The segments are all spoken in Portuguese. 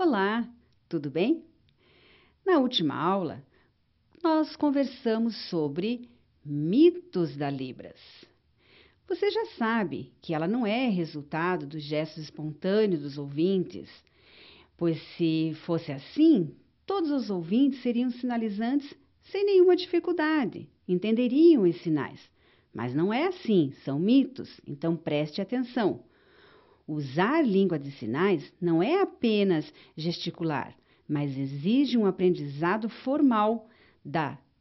Olá, tudo bem? Na última aula, nós conversamos sobre mitos da Libras. Você já sabe que ela não é resultado dos gestos espontâneos dos ouvintes, pois se fosse assim, todos os ouvintes seriam sinalizantes sem nenhuma dificuldade, entenderiam os sinais. Mas não é assim, são mitos, então preste atenção. Usar língua de sinais não é apenas gesticular, mas exige um aprendizado formal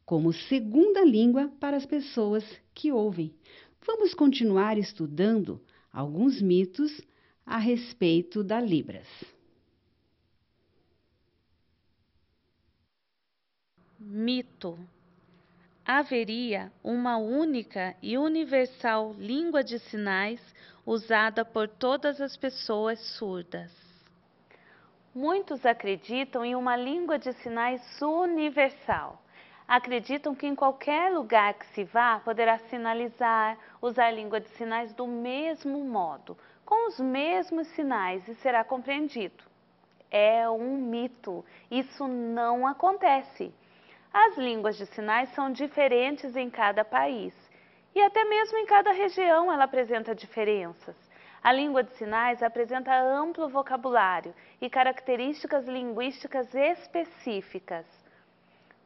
como segunda língua para as pessoas que ouvem. Vamos continuar estudando alguns mitos a respeito da Libras. Mito. Haveria uma única e universal língua de sinais usada por todas as pessoas surdas. Muitos acreditam em uma língua de sinais universal. Acreditam que em qualquer lugar que se vá, poderá sinalizar, usar a língua de sinais do mesmo modo, com os mesmos sinais e será compreendido. É um mito. Isso não acontece. As línguas de sinais são diferentes em cada país e até mesmo em cada região ela apresenta diferenças. A língua de sinais apresenta amplo vocabulário e características linguísticas específicas.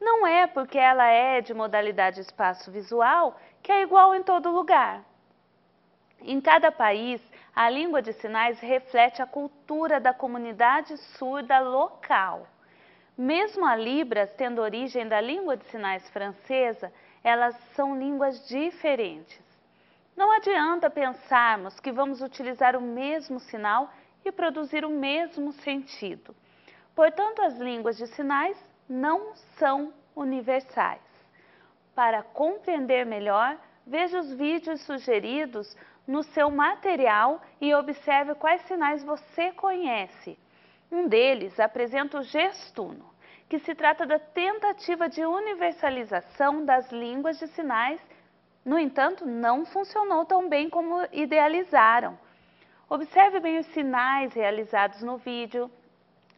Não é porque ela é de modalidade espaço-visual que é igual em todo lugar. Em cada país, a língua de sinais reflete a cultura da comunidade surda local. Mesmo a Libras, tendo origem da língua de sinais francesa, elas são línguas diferentes. Não adianta pensarmos que vamos utilizar o mesmo sinal e produzir o mesmo sentido. Portanto, as línguas de sinais não são universais. Para compreender melhor, veja os vídeos sugeridos no seu material e observe quais sinais você conhece. Um deles apresenta o gestuno, que se trata da tentativa de universalização das línguas de sinais. No entanto, não funcionou tão bem como idealizaram. Observe bem os sinais realizados no vídeo.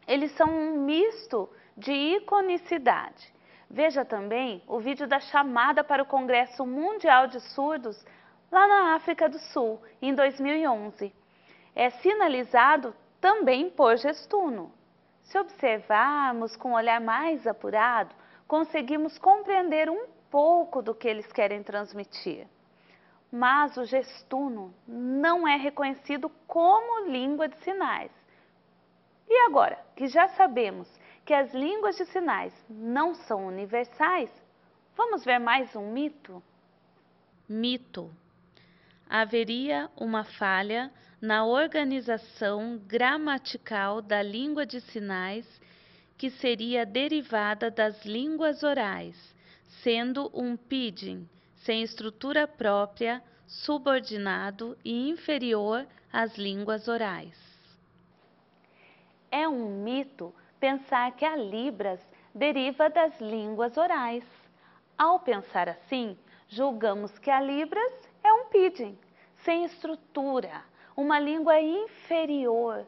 Eles são um misto de iconicidade. Veja também o vídeo da chamada para o Congresso Mundial de Surdos lá na África do Sul, em 2011. É sinalizado também por gestuno. Se observarmos com um olhar mais apurado, conseguimos compreender um pouco do que eles querem transmitir. Mas o gestuno não é reconhecido como língua de sinais. E agora, que já sabemos que as línguas de sinais não são universais, vamos ver mais um mito? Mito. Haveria uma falha na organização gramatical da língua de sinais que seria derivada das línguas orais, sendo um pidgin sem estrutura própria, subordinado e inferior às línguas orais. É um mito pensar que a Libras deriva das línguas orais. Ao pensar assim, julgamos que a Libras é um pidgin, sem estrutura, uma língua inferior,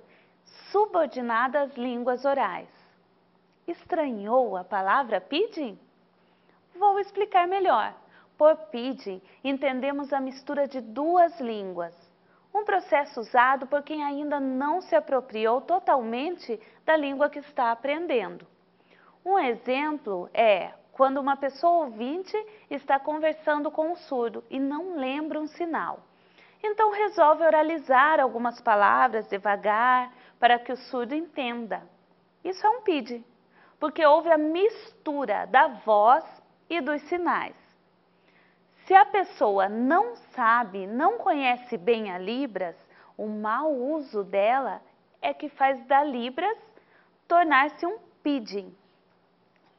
subordinada às línguas orais. Estranhou a palavra pidgin? Vou explicar melhor. Por pidgin, entendemos a mistura de duas línguas, um processo usado por quem ainda não se apropriou totalmente da língua que está aprendendo. Um exemplo é quando uma pessoa ouvinte está conversando com um surdo e não lembra um sinal. Então resolve oralizar algumas palavras devagar para que o surdo entenda. Isso é um pidgin, porque houve a mistura da voz e dos sinais. Se a pessoa não sabe, não conhece bem a Libras, o mau uso dela é que faz da Libras tornar-se um pidgin.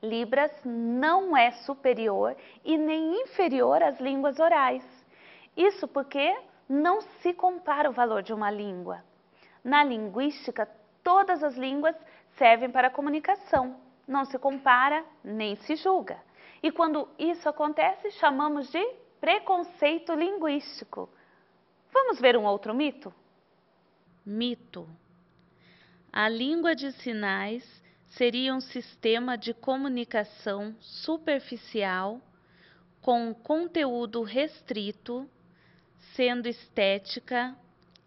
Libras não é superior e nem inferior às línguas orais. Isso porque não se compara o valor de uma língua. Na linguística, todas as línguas servem para a comunicação. Não se compara nem se julga. E quando isso acontece, chamamos de preconceito linguístico. Vamos ver um outro mito? Mito. A língua de sinais seria um sistema de comunicação superficial com conteúdo restrito, sendo estética,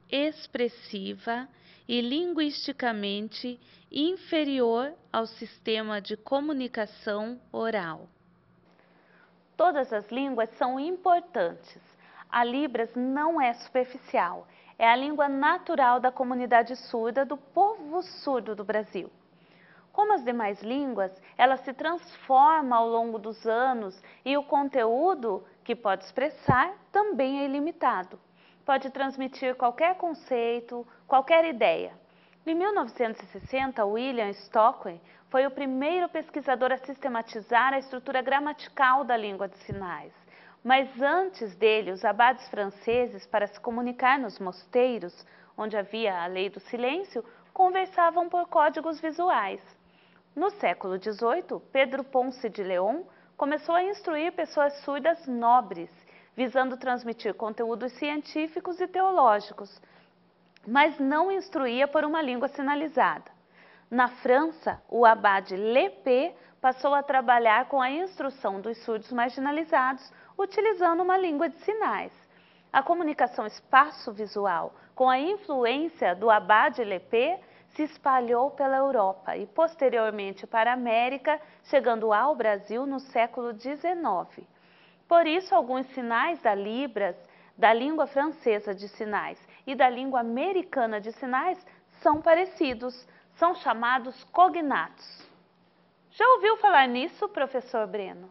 expressiva e linguisticamente inferior ao sistema de comunicação oral. Todas as línguas são importantes. A Libras não é superficial, é a língua natural da comunidade surda do povo surdo do Brasil. Como as demais línguas, ela se transforma ao longo dos anos e o conteúdo que pode expressar também é ilimitado. Pode transmitir qualquer conceito, qualquer ideia. Em 1960, William Stockwell foi o primeiro pesquisador a sistematizar a estrutura gramatical da língua de sinais. Mas antes dele, os abades franceses, para se comunicar nos mosteiros, onde havia a lei do silêncio, conversavam por códigos visuais. No século XVIII, Pedro Ponce de León começou a instruir pessoas surdas nobres, visando transmitir conteúdos científicos e teológicos, mas não instruía por uma língua sinalizada. Na França, o abade Lepé passou a trabalhar com a instrução dos surdos marginalizados, utilizando uma língua de sinais. A comunicação espaço-visual, com a influência do abade Lepé, se espalhou pela Europa e posteriormente para a América, chegando ao Brasil no século XIX. Por isso, alguns sinais da Libras, da língua francesa de sinais e da língua americana de sinais são parecidos, são chamados cognatos. Já ouviu falar nisso, professor Breno?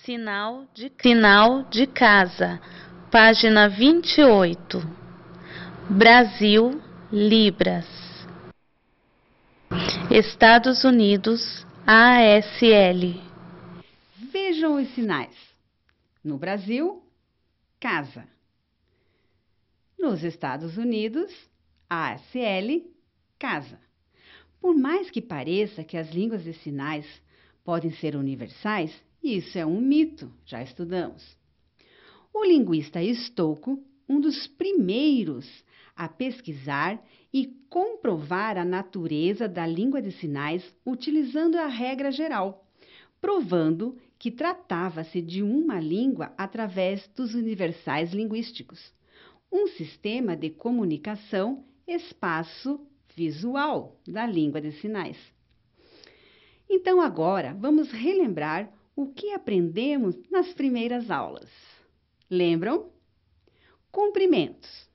Sinal de casa, página 28. Brasil, Libras. Estados Unidos, ASL. Vejam os sinais. No Brasil, casa. Nos Estados Unidos, ASL, casa. Por mais que pareça que as línguas de sinais podem ser universais, isso é um mito, já estudamos. O linguista Stockwell, um dos primeiros a pesquisar e comprovar a natureza da língua de sinais utilizando a regra geral, provando que tratava-se de uma língua através dos universais linguísticos, um sistema de comunicação espaço-visual da língua de sinais. Então, agora, vamos relembrar o que aprendemos nas primeiras aulas. Lembram? Cumprimentos.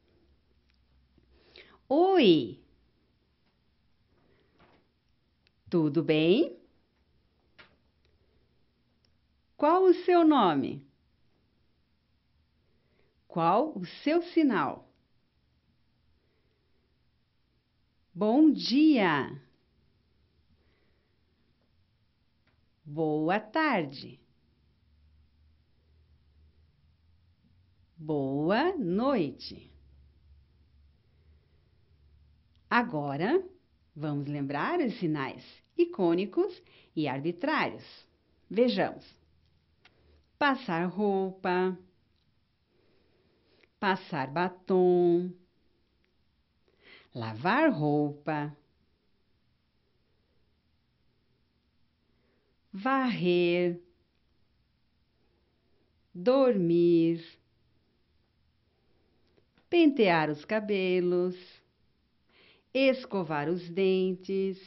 Oi! Tudo bem? Qual o seu nome? Qual o seu sinal? Bom dia! Boa tarde! Boa noite! Agora, vamos lembrar os sinais icônicos e arbitrários. Vejamos. Passar roupa, passar batom, lavar roupa, varrer, dormir, pentear os cabelos, escovar os dentes.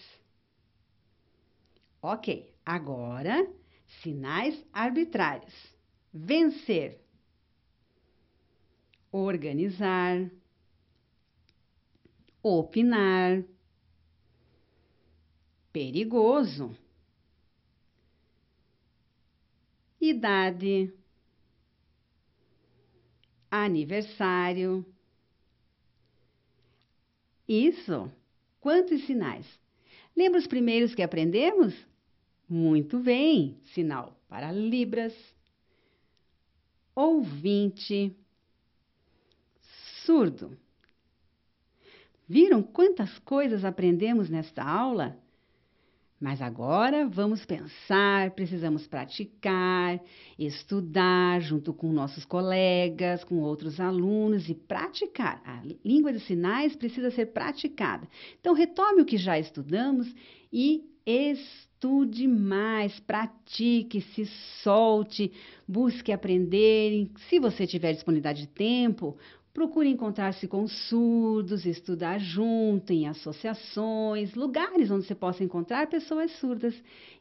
Ok, agora, sinais arbitrários. Vencer, organizar, opinar, perigoso. Idade, aniversário. Isso! Quantos sinais? Lembra os primeiros que aprendemos? Muito bem! Sinal para Libras, ouvinte, surdo. Viram quantas coisas aprendemos nesta aula? Mas agora vamos pensar, precisamos praticar, estudar junto com nossos colegas, com outros alunos e praticar. A língua de sinais precisa ser praticada. Então, retome o que já estudamos e estude mais, pratique, se solte, busque aprender. Se você tiver disponibilidade de tempo, procure encontrar-se com surdos, estudar junto, em associações, lugares onde você possa encontrar pessoas surdas.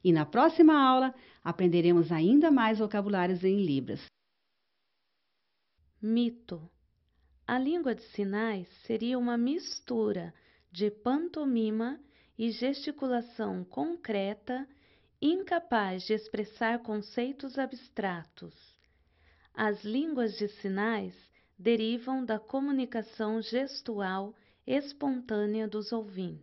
E na próxima aula, aprenderemos ainda mais vocabulários em Libras. Mito. A língua de sinais seria uma mistura de pantomima e gesticulação concreta, incapaz de expressar conceitos abstratos. As línguas de sinais derivam da comunicação gestual espontânea dos ouvintes.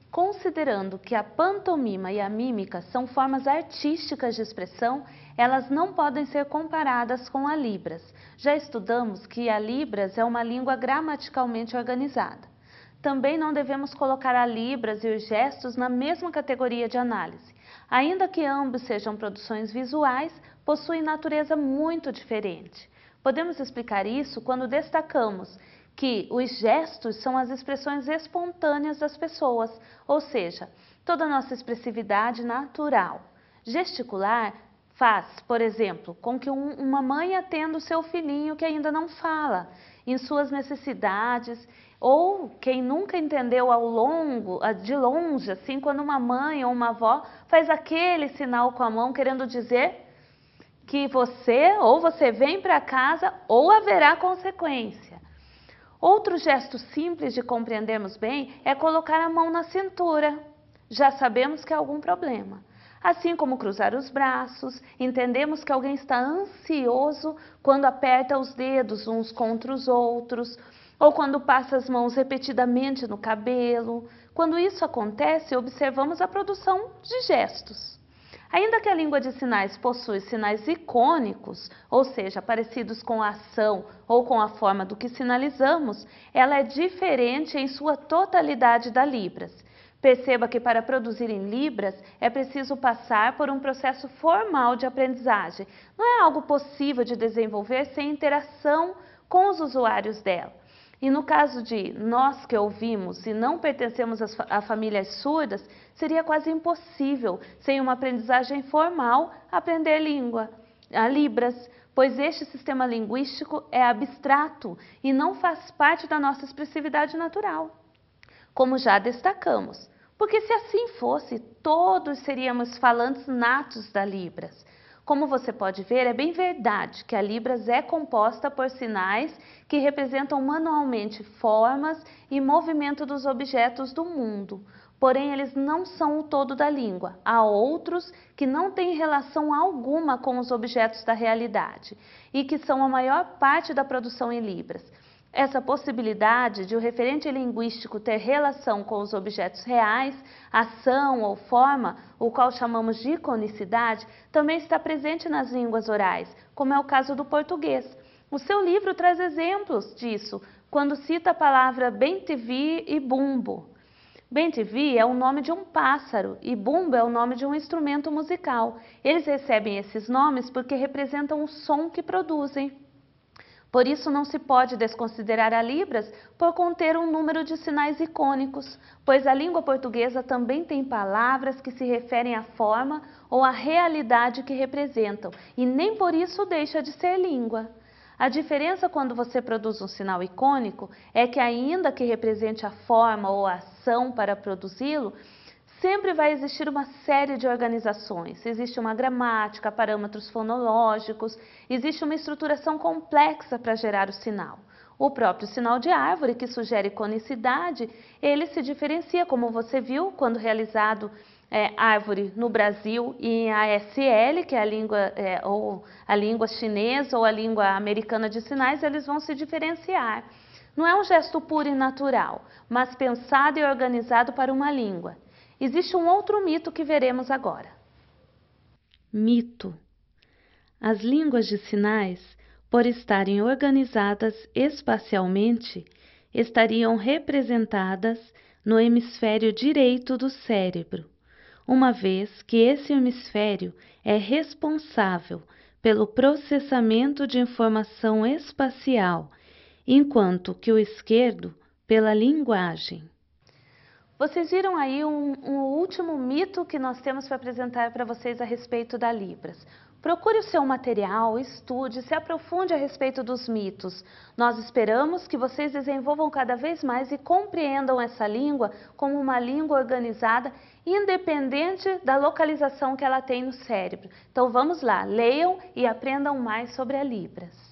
Considerando que a pantomima e a mímica são formas artísticas de expressão, elas não podem ser comparadas com a Libras. Já estudamos que a Libras é uma língua gramaticalmente organizada. Também não devemos colocar a Libras e os gestos na mesma categoria de análise. Ainda que ambos sejam produções visuais, possuem natureza muito diferente. Podemos explicar isso quando destacamos que os gestos são as expressões espontâneas das pessoas, ou seja, toda a nossa expressividade natural. Gesticular faz, por exemplo, com que uma mãe atenda o seu filhinho que ainda não fala, em suas necessidades, ou quem nunca entendeu de longe, assim, quando uma mãe ou uma avó faz aquele sinal com a mão querendo dizer que você vem para casa ou haverá consequência. Outro gesto simples de compreendermos bem é colocar a mão na cintura. Já sabemos que há algum problema. Assim como cruzar os braços, entendemos que alguém está ansioso quando aperta os dedos uns contra os outros, ou quando passa as mãos repetidamente no cabelo. Quando isso acontece, observamos a produção de gestos. Ainda que a língua de sinais possui sinais icônicos, ou seja, parecidos com a ação ou com a forma do que sinalizamos, ela é diferente em sua totalidade da Libras. Perceba que para produzir em Libras é preciso passar por um processo formal de aprendizagem. Não é algo possível de desenvolver sem interação com os usuários dela. E no caso de nós que ouvimos e não pertencemos a famílias surdas, seria quase impossível, sem uma aprendizagem formal, aprender a Libras, pois este sistema linguístico é abstrato e não faz parte da nossa expressividade natural, como já destacamos. Porque se assim fosse, todos seríamos falantes natos da Libras. Como você pode ver, é bem verdade que a Libras é composta por sinais que representam manualmente formas e movimento dos objetos do mundo. Porém, eles não são o todo da língua. Há outros que não têm relação alguma com os objetos da realidade e que são a maior parte da produção em Libras. Essa possibilidade de o referente linguístico ter relação com os objetos reais, ação ou forma, o qual chamamos de iconicidade, também está presente nas línguas orais, como é o caso do português. O seu livro traz exemplos disso, quando cita a palavra bem-te-vi e bumbo. Bem-te-vi é o nome de um pássaro e bumbo é o nome de um instrumento musical. Eles recebem esses nomes porque representam o som que produzem. Por isso, não se pode desconsiderar a Libras por conter um número de sinais icônicos, pois a língua portuguesa também tem palavras que se referem à forma ou à realidade que representam, e nem por isso deixa de ser língua. A diferença quando você produz um sinal icônico é que, ainda que represente a forma ou a ação para produzi-lo, sempre vai existir uma série de organizações. Existe uma gramática, parâmetros fonológicos, existe uma estruturação complexa para gerar o sinal. O próprio sinal de árvore, que sugere conicidade, ele se diferencia, como você viu, quando realizado árvore no Brasil e em ASL, que é a língua, ou a língua chinesa ou a língua americana de sinais, eles vão se diferenciar. Não é um gesto puro e natural, mas pensado e organizado para uma língua. Existe um outro mito que veremos agora. Mito. As línguas de sinais, por estarem organizadas espacialmente, estariam representadas no hemisfério direito do cérebro, uma vez que esse hemisfério é responsável pelo processamento de informação espacial, enquanto que o esquerdo pela linguagem. Vocês viram aí um último mito que nós temos para apresentar para vocês a respeito da Libras. Procure o seu material, estude, se aprofunde a respeito dos mitos. Nós esperamos que vocês desenvolvam cada vez mais e compreendam essa língua como uma língua organizada, independente da localização que ela tem no cérebro. Então vamos lá, leiam e aprendam mais sobre a Libras.